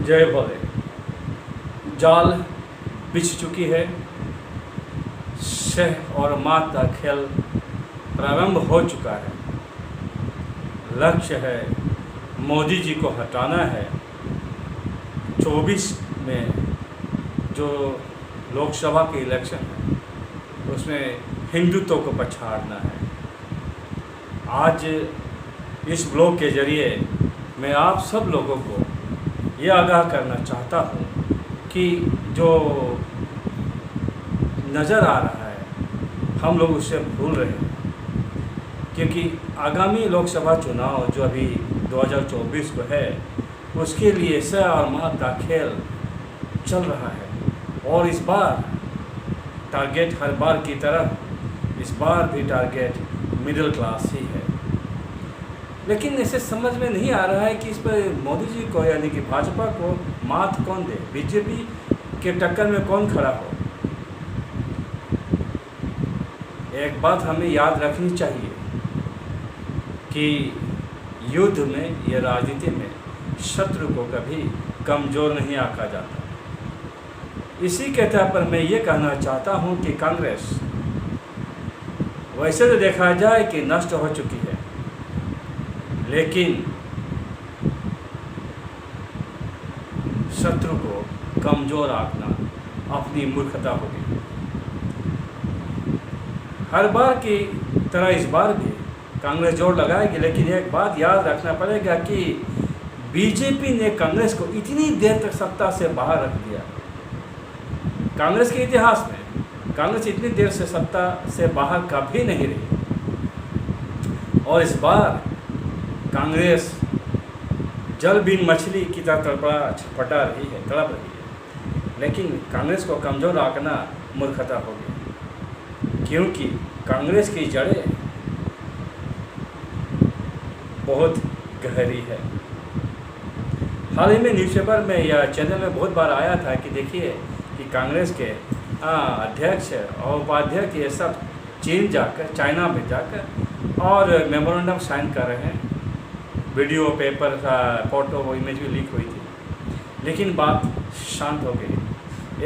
जय भोले। जाल बिछ चुकी है, शह और मात का खेल प्रारंभ हो चुका है। लक्ष्य है मोदी जी को हटाना है। 24 में जो लोकसभा के इलेक्शन है उसमें हिंदुत्व को पछाड़ना है। आज इस ब्लॉग के ज़रिए मैं आप सब लोगों को ये आगाह करना चाहता हूँ कि जो नज़र आ रहा है हम लोग उससे भूल रहे हैं, क्योंकि आगामी लोकसभा चुनाव जो अभी 2024 को है उसके लिए सह और मात का खेल चल रहा है। और इस बार टारगेट हर बार की तरह इस बार भी टारगेट मिडिल क्लास ही है। लेकिन इसे समझ में नहीं आ रहा है कि इस पर मोदी जी को यानी कि भाजपा को मात कौन दे, बीजेपी के टक्कर में कौन खड़ा हो। एक बात हमें याद रखनी चाहिए कि युद्ध में या राजनीति में शत्रु को कभी कमज़ोर नहीं आंका जाता। इसी के तौर पर मैं ये कहना चाहता हूँ कि कांग्रेस वैसे तो देखा जाए कि नष्ट हो चुकी है, लेकिन शत्रु को कमज़ोर आंकना अपनी मूर्खता होगी। हर बार की तरह इस बार भी कांग्रेस जोर लगाएगी, लेकिन एक बात याद रखना पड़ेगा कि बीजेपी ने कांग्रेस को इतनी देर तक सत्ता से बाहर रख दिया। कांग्रेस के इतिहास में कांग्रेस इतनी देर से सत्ता से बाहर कभी नहीं रही। और इस बार कांग्रेस जल बिन मछली की तरह तड़पटा रही है, तड़प रही है। लेकिन कांग्रेस को कमज़ोर आंकना मूर्खता होगी, क्योंकि कांग्रेस की जड़ें बहुत गहरी है। हाल ही में न्यूज़पेपर में या चैनल में बहुत बार आया था कि देखिए कि कांग्रेस के अध्यक्ष और उपाध्यक्ष ये सब चीन जाकर, चाइना में जाकर और मेमोरेंडम साइन कर रहे हैं। वीडियो, पेपर, फोटो, वो इमेज भी लीक हुई थी, लेकिन बात शांत हो गई।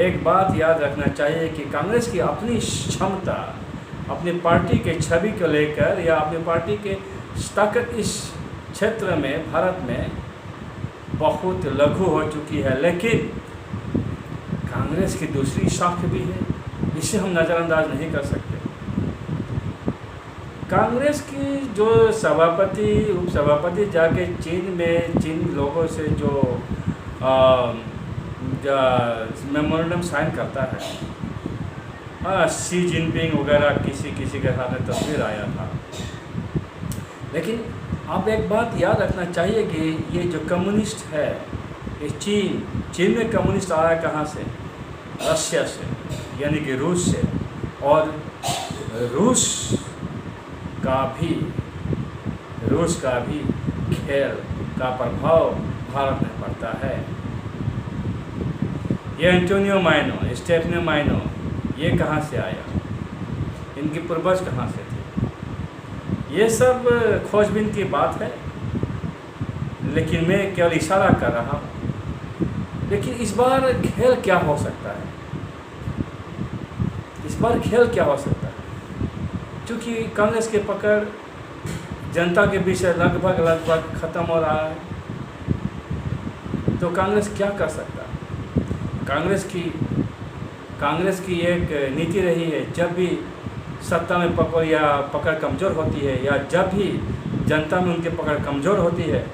एक बात याद रखना चाहिए कि कांग्रेस की अपनी क्षमता, अपनी पार्टी के छवि को लेकर या अपनी पार्टी के ताकत इस क्षेत्र में, भारत में बहुत लघु हो चुकी है। लेकिन कांग्रेस की दूसरी शाख भी है, इसे हम नज़रअंदाज नहीं कर सकते। कांग्रेस की जो सभापति, उपसभापति जाके चीन लोगों से जो मेमोरेंडम साइन करता है, शी जिनपिंग वगैरह किसी के साथ में तस्वीर आया था। लेकिन आप एक बात याद रखना चाहिए कि ये जो कम्युनिस्ट है, ये चीन में कम्युनिस्ट आ रहा है कहाँ से? रशिया से, यानी कि रूस से। और रूस का भी खेल का प्रभाव भारत में पड़ता है। ये एंटोनियो माइनो, स्टेफनो माइनो, ये कहाँ से आया? इनकी पूर्वज कहाँ से थे? ये सब खोजबीन की बात है, लेकिन मैं केवल इशारा कर रहा हूँ। लेकिन इस बार खेल क्या हो सकता है? इस बार खेल क्या हो सकता है? क्योंकि कांग्रेस की पकड़ जनता के बीच से लगभग ख़त्म हो रहा है, तो कांग्रेस क्या कर सकता है? कांग्रेस की एक नीति रही है, जब भी सत्ता में पकड़ कमज़ोर होती है या जब भी जनता में उनकी पकड़ कमज़ोर होती है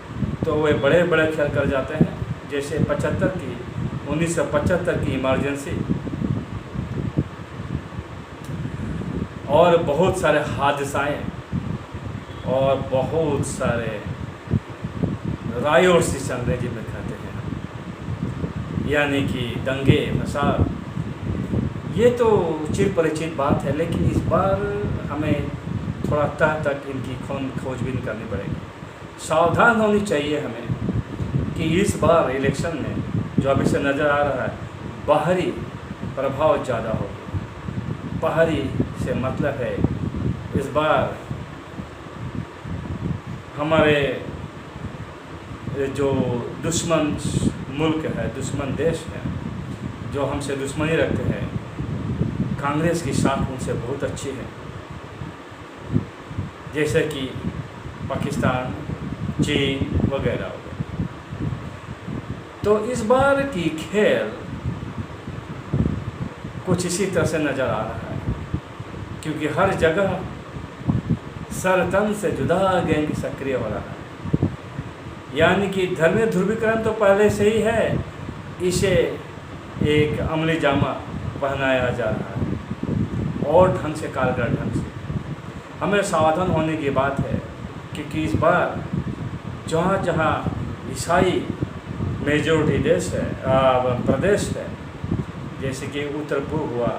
तो वे बड़े बड़े खेल कर जाते हैं। जैसे 1975 की इमरजेंसी और बहुत सारे हादसाएँ और बहुत सारे रायोट्स जिसे अंग्रेजी में कहते हैं, यानी कि दंगे फसाद, ये तो चिरपरिचित बात है। लेकिन इस बार हमें थोड़ा तह तक इनकी खोजबीन करनी पड़ेगी। सावधान होनी चाहिए हमें कि इस बार इलेक्शन में जो अभी से नज़र आ रहा है, बाहरी प्रभाव ज़्यादा होगा। बाहरी से मतलब है इस बार हमारे जो दुश्मन मुल्क है, दुश्मन देश है, जो हमसे दुश्मनी रखते हैं, कांग्रेस की साख उनसे बहुत अच्छी है, जैसे कि पाकिस्तान, चीन वगैरह वगैरह। तो इस बार की खेल कुछ इसी तरह से नज़र आ रहा है, क्योंकि हर जगह सर तन से जुदा गैंग सक्रिय हो रहा है। यानी कि धर्मीय ध्रुवीकरण तो पहले से ही है, इसे एक अमली जामा पहनाया जा रहा है और ढंग से, कारगर ढंग से। हमें सावधान होने की बात है, क्योंकि इस बार जहाँ जहाँ ईसाई मेजॉरिटी देश है, प्रदेश है, जैसे कि उत्तर पूर्व हुआ,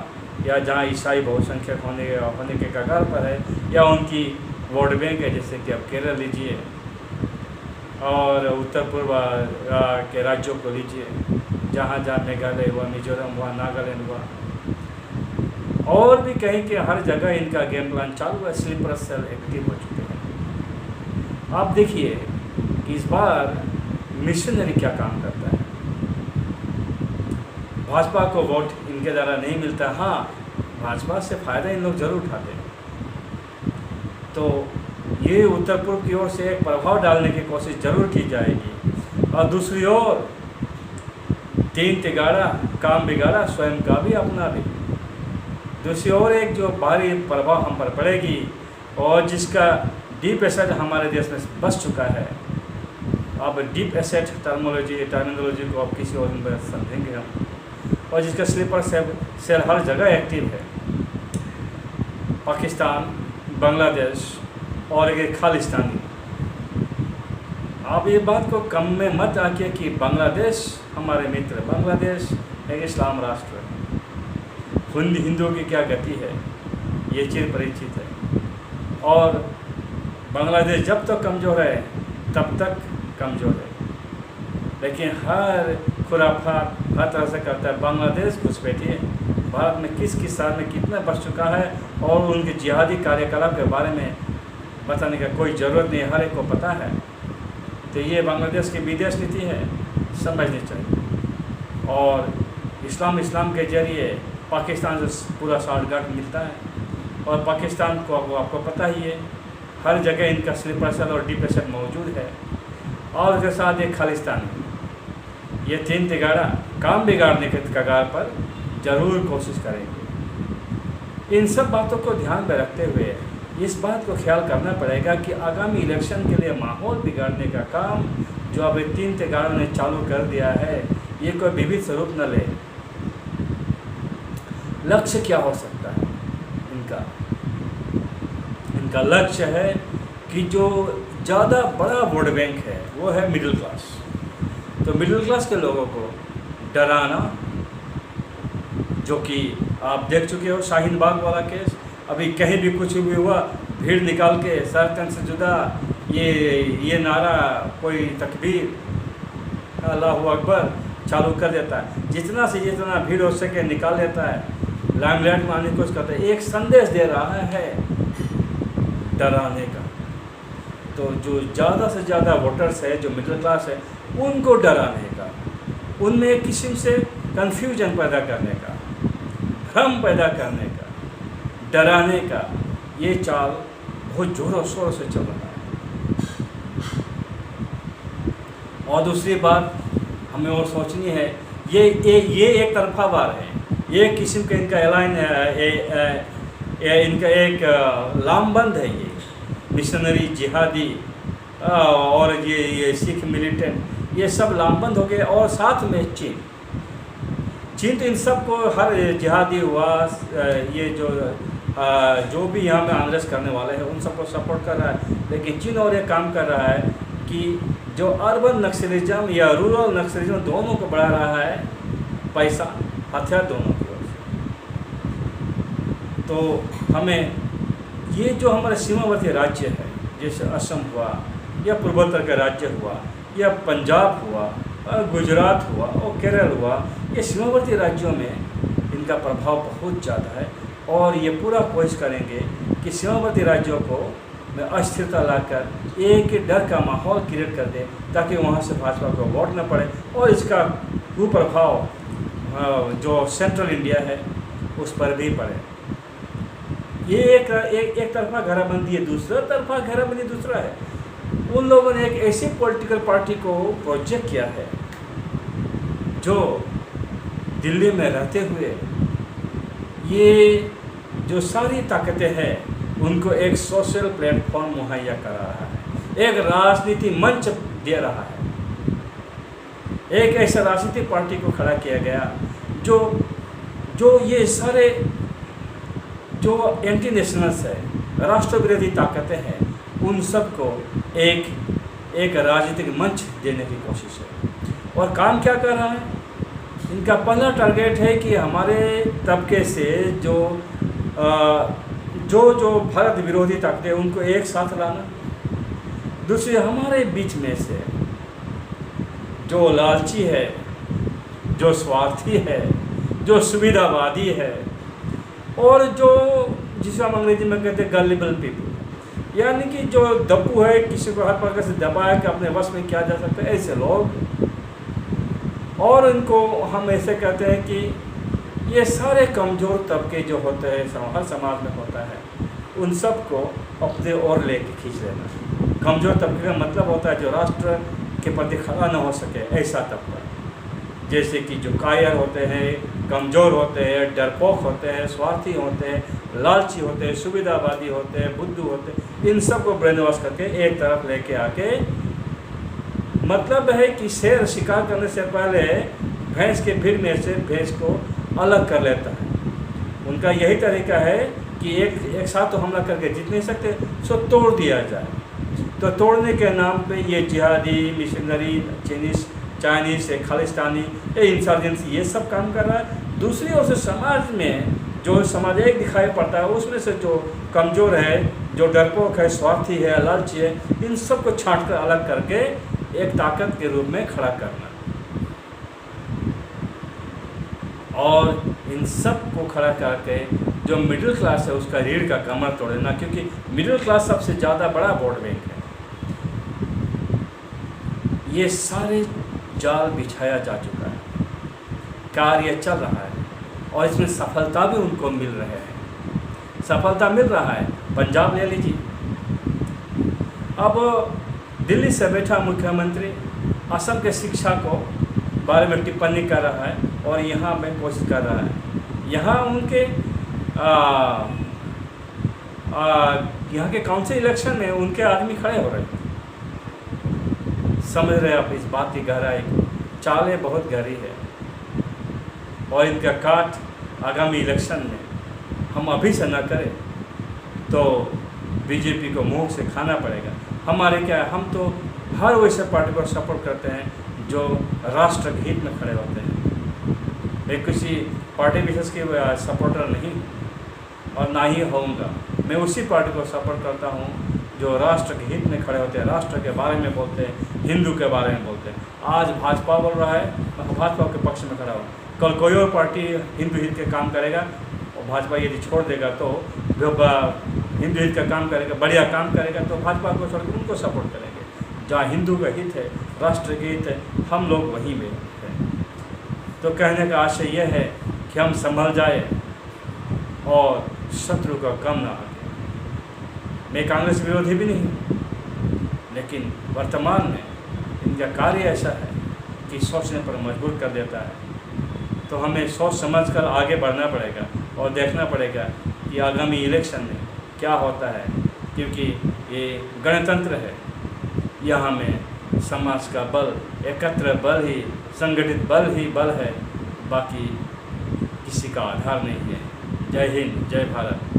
या जहाँ ईसाई बहुसंख्यक होने के कगार पर है, या उनकी वोट बैंक है, जैसे कि अब केरल लीजिए और उत्तर पूर्व के राज्यों को लीजिए, जहाँ जहाँ मेघालय हुआ, मिजोरम हुआ, नागालैंड हुआ, और भी कहीं के हर जगह इनका गेम प्लान चालू है, स्लीपर सेल एक्टिव हो चुके हैं। आप देखिए कि इस बार मिशनरी क्या काम करता है। भाजपा को वोट इनके द्वारा नहीं मिलता, हाँ भाजपा से फ़ायदा इन लोग जरूर उठाते हैं। तो ये उत्तर पूर्व की ओर से एक प्रभाव डालने की कोशिश जरूर की जाएगी, और दूसरी ओर तीन तिगाड़ा काम बिगाड़ा, स्वयं का भी अपना भी। दूसरी ओर एक जो भारी प्रभाव हम पर पड़ेगी, और जिसका डीप एसेट हमारे देश में बस चुका है। अब डीप एसेट टर्मिनोलॉजी को अब किसी और में समझेंगे हम, और जिसका स्लीपर सेल हर जगह एक्टिव है। पाकिस्तान, बांग्लादेश और एक खालिस्तानी। आप ये बात को कम में मत आकिए कि बांग्लादेश हमारे मित्र, बांग्लादेश एक इस्लाम राष्ट्र है। हिंदुओं की क्या गति है ये चिर परिचित है, और बांग्लादेश जब तक कमज़ोर है तब तक कमज़ोर है, लेकिन हर खुराफात हर तरह से करता है। बांग्लादेश घुसपैठी है, भारत में किस किस साल में कितना बच चुका है, और उनके जिहादी कार्यकलाप के बारे में बताने का कोई ज़रूरत नहीं, हर एक को पता है। तो ये बांग्लादेश की विदेश नीति है, समझनी चाहिए। और इस्लाम के जरिए पाकिस्तान से पूरा साठगांठ मिलता है, और पाकिस्तान को आपको पता ही है, हर जगह इनका स्लीपर सेल और डीप एसेट मौजूद है। और उसके साथ एक खालिस्तानी, ये तीन तिगाड़ा काम बिगाड़ने के कगार पर ज़रूर कोशिश करेंगे। इन सब बातों को ध्यान में रखते हुए इस बात को ख्याल करना पड़ेगा कि आगामी इलेक्शन के लिए माहौल बिगाड़ने का काम जो अब तीन तिगाड़ों ने चालू कर दिया है, ये कोई विविध स्वरूप न ले। लक्ष्य क्या हो सकता है इनका लक्ष्य है कि जो ज़्यादा बड़ा वोट बैंक है वो है मिडिल क्लास। तो मिडिल क्लास के लोगों को डराना, जो कि आप देख चुके हो शाहीन बाग वाला केस, अभी कहीं भी कुछ भी हुआ भीड़ निकाल के सर तन से जुदा ये नारा, कोई तकबीर अल्लाहू अकबर चालू कर देता है। जितना से जितना भीड़ हो सके निकाल देता है, लाइमलाइट में आने की कोशिश करता है, एक संदेश दे रहा है डराने का। तो जो ज़्यादा से ज़्यादा वोटर्स है, जो मिडिल क्लास है, उनको डराने का, उनमें एक किस्म से कन्फ्यूजन पैदा करने का, भ्रम पैदा करने का, डराने का, ये चाल बहुत ज़ोरों शोरों से चल रहा है। और दूसरी बात हमें और सोचनी है, ये एक तरफा वार है, ये किस्म का इनका एलाइन इनका एक लामबंद है, ये मिशनरी, जिहादी और ये सिख मिलिटेंट, ये सब लामबंद हो गए। और साथ में चीन तो इन सब को, हर जिहादी हुआ, ये जो भी यहाँ में आंग्रेस करने वाले हैं उन सबको सपोर्ट कर रहा है। लेकिन चीन और ये काम कर रहा है कि जो अर्बन नक्सलिज्म या रूरल नक्सलिज्म दोनों को बढ़ा रहा है, पैसा हथियार दोनों की ओर से। तो हमें ये जो हमारे सीमावर्ती राज्य है, जैसे असम हुआ, या पूर्वोत्तर का राज्य हुआ, या पंजाब हुआ, गुजरात हुआ और केरल हुआ, ये सीमावर्ती राज्यों में इनका प्रभाव बहुत ज़्यादा है। और ये पूरा कोशिश करेंगे कि सीमावर्ती राज्यों को में अस्थिरता लाकर एक डर का माहौल क्रिएट कर दे, ताकि वहाँ से भाजपा को वोट न पड़े और इसका कुप्रभाव जो सेंट्रल इंडिया है उस पर भी पड़े। ये एक तरफा घेराबंदी है, दूसरा तरफा घेराबंदी दूसरा है। उन लोगों ने एक ऐसी पॉलिटिकल पार्टी को प्रोजेक्ट किया है जो दिल्ली में रहते हुए ये जो सारी ताकतें हैं उनको एक सोशल प्लेटफॉर्म मुहैया करा रहा है, एक राजनीति मंच दे रहा है। एक ऐसा राजनीतिक पार्टी को खड़ा किया गया जो ये सारे जो एंटी नेशनल्स है, राष्ट्र विरोधी ताकतें हैं, उन सबको एक राजनीतिक मंच देने की कोशिश है। और काम क्या कर रहा है? इनका पहला टारगेट है कि हमारे तबके से जो भारत विरोधी ताकतें उनको एक साथ लाना। दूसरी, हमारे बीच में से जो लालची है, जो स्वार्थी है, जो सुविधावादी है और जो जिसे हम अंग्रेजी में कहते हैं गलिबल पीपल, यानी कि जो दप्पू है, किसी को हर प्रकार से दबाया कि अपने वश में किया जा सकता है, ऐसे लोग। और इनको हम ऐसे कहते हैं कि ये सारे कमज़ोर तबके जो होते हैं हर समाज में होता है, उन सब को अपने ओर लेके खींच लेना। कमज़ोर तबके का मतलब होता है जो राष्ट्र के प्रति खड़ा न हो सके, ऐसा तबका। जैसे कि जो कायर होते हैं, कमज़ोर होते हैं, डरपोक होते हैं, स्वार्थी होते हैं, लालची होते हैं, सुविधावादी होते हैं, बुद्धू होते हैं, इन सब को ब्रेन वॉश करके एक तरफ लेके आके, मतलब है कि शेर शिकार करने से पहले भैंस के भीड़ में से भैंस को अलग कर लेता है। उनका यही तरीका है कि एक साथ तो हमला करके जीत नहीं सकते, सो तोड़ दिया जाए। तो तोड़ने के नाम पे ये जिहादी, मिशनरी, चाइनीज़ से खालिस्तानी, इंसर्जेंसी, ये सब काम कर रहा है। दूसरी ओर से समाज में जो समाज एक दिखाई पड़ता है, उसमें से जो कमज़ोर है, जो डरपोक है, स्वार्थी है, लालची है, इन सब को छांट कर अलग करके एक ताकत के रूप में खड़ा करना और इन सब को खड़ा करके जो मिडिल क्लास है उसका रीढ़ का कमर तोड़ना, क्योंकि मिडिल क्लास सबसे ज़्यादा बड़ा वोट बैंक है। ये सारे जाल बिछाया जा चुका है, कार्य चल रहा है और इसमें सफलता भी उनको मिल रही है। सफलता मिल रहा है। पंजाब ले लीजिए, अब दिल्ली से बैठा मुख्यमंत्री असम के शिक्षा को बारे में टिप्पणी कर रहा है और यहाँ में कोशिश कर रहा है। यहाँ उनके यहाँ के काउंसिल इलेक्शन में उनके आदमी खड़े हो रहे हैं। समझ रहे आप इस बात की गहराई को? चालें बहुत गहरी है और इनका काट आगामी इलेक्शन में हम अभी से न करें तो बीजेपी को मुंह से खाना पड़ेगा। हमारे क्या है, हम तो हर वैसे पार्टी को सपोर्ट करते हैं जो राष्ट्र के हित में खड़े होते हैं। मैं किसी पार्टी विशेष के सपोर्टर नहीं और ना ही होऊंगा। मैं उसी पार्टी को सपोर्ट करता हूँ जो राष्ट्र के हित में खड़े होते हैं, राष्ट्र के बारे में बोलते हैं, हिंदू के बारे में बोलते हैं। आज भाजपा बोल रहा है, मैं भाजपा के पक्ष में खड़ा हूँ। कल कोई और पार्टी हिंदू हित के काम करेगा और भाजपा यदि छोड़ देगा तो हिंदू हित का काम करेगा, बढ़िया काम करेगा तो भाजपा को छोड़कर उनको सपोर्ट करेंगे। जहाँ हिंदू का हित है, राष्ट्र के हित है, हम लोग वहीं में हैं। तो कहने का आशय यह है कि हम संभल जाए और शत्रु का कम ना आए। मैं कांग्रेस विरोधी भी नहीं, लेकिन वर्तमान में इनका कार्य ऐसा है कि सोचने पर मजबूर कर देता है। तो हमें सोच समझ कर आगे बढ़ना पड़ेगा और देखना पड़ेगा कि आगामी इलेक्शन में क्या होता है, क्योंकि ये गणतंत्र है। यहाँ में समाज का बल, एकत्र बल ही, संगठित बल ही बल है, बाकी किसी का आधार नहीं है। जय हिंद, जय भारत।